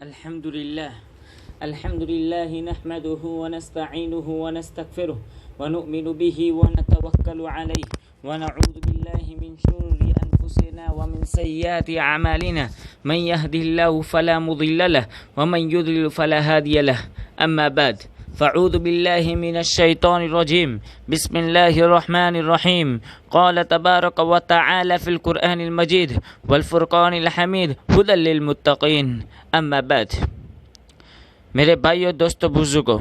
الحمد لله نحمده ونستعينه ونستغفره ونؤمن به ونتوكل عليه ونعوذ بالله من شرور أنفسنا ومن سيئات أعمالنا من يهده الله فلا مضل له ومن يضلل فلا هادي له أما بعد فاعوذ بالله من الشيطان الرجيم بسم الله الرحمن الرحيم قال تبارك وتعالى في القرآن المجيد والفرقان الحميد هدى للمتقين اما بعد میرے بھائیو دوستو بزرگو،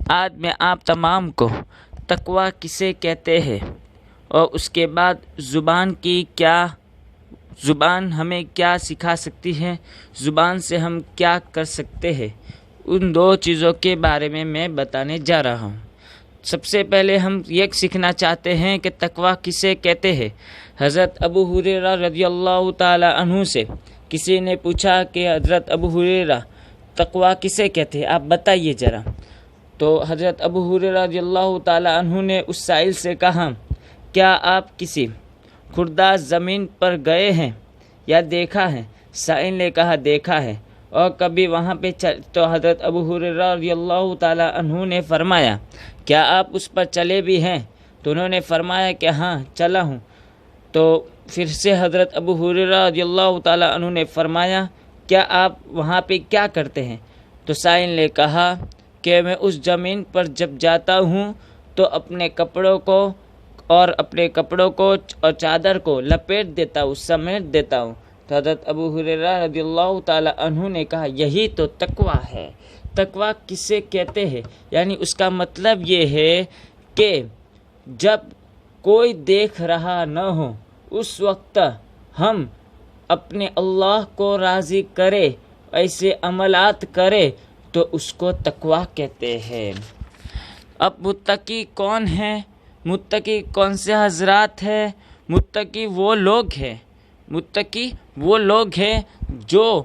آج میں آپ تمام کو تقوی کسے کہتے ہیں اور اس کے بعد زبان ہمیں کیا سکھا سکتی ہے، زبان سے ہم کیا کر سکتے ہیں، ان دو چیزوں کے بارے میں بتانے جا رہا ہوں۔ سب سے پہلے ہم یہ سیکھنا چاہتے ہیں کہ تقوی کسے کہتے ہیں۔ حضرت ابو ہریرہ رضی اللہ تعالی عنہ سے کسی نے پوچھا کہ حضرت ابو ہریرہ تقوی کسے کہتے ہیں، آپ بتائیے ذرا۔ تو حضرت ابو ہریرہ رضی اللہ تعالی عنہ نے اس سائل سے کہا، کیا آپ کسی خوردہ زمین پر گئے ہیں یا دیکھا ہے؟ سائل نے کہا دیکھا ہے۔ اور کبھی وہاں پہ تو حضرت ابو ہریرہ رضی اللہ تعالی عنہ نے فرمایا، کیا آپ اس پر چلے بھی ہیں؟ تو انہوں نے فرمایا کہ ہاں چلا ہوں۔ تو پھر سے حضرت ابو ہریرہ رضی اللہ تعالی عنہ نے فرمایا، کیا آپ وہاں پہ کیا کرتے ہیں؟ تو سائل نے کہا کہ میں اس زمین پر جب جاتا ہوں تو اپنے کپڑوں کو اور چادر کو لپیٹ دیتا ہوں، سمیٹ دیتا ہوں۔ تو حضرت ابو ہریرہ رضی اللہ تعالی عنہ نے کہا یہی تو تقوی ہے۔ تقوی کسے کہتے ہیں؟ یعنی اس کا مطلب یہ ہے کہ جب کوئی دیکھ رہا نہ ہو اس وقت ہم اپنے اللہ کو راضی کرے، ایسے عملات کرے تو اس کو تقوی کہتے ہیں۔ اب متقی کون ہے؟ متقی کون سے حضرات ہیں؟ متقی وہ لوگ ہیں جو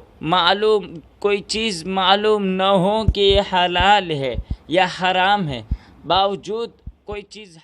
کوئی چیز معلوم نہ ہو کہ یہ حلال ہے یا حرام ہے، باوجود کوئی چیز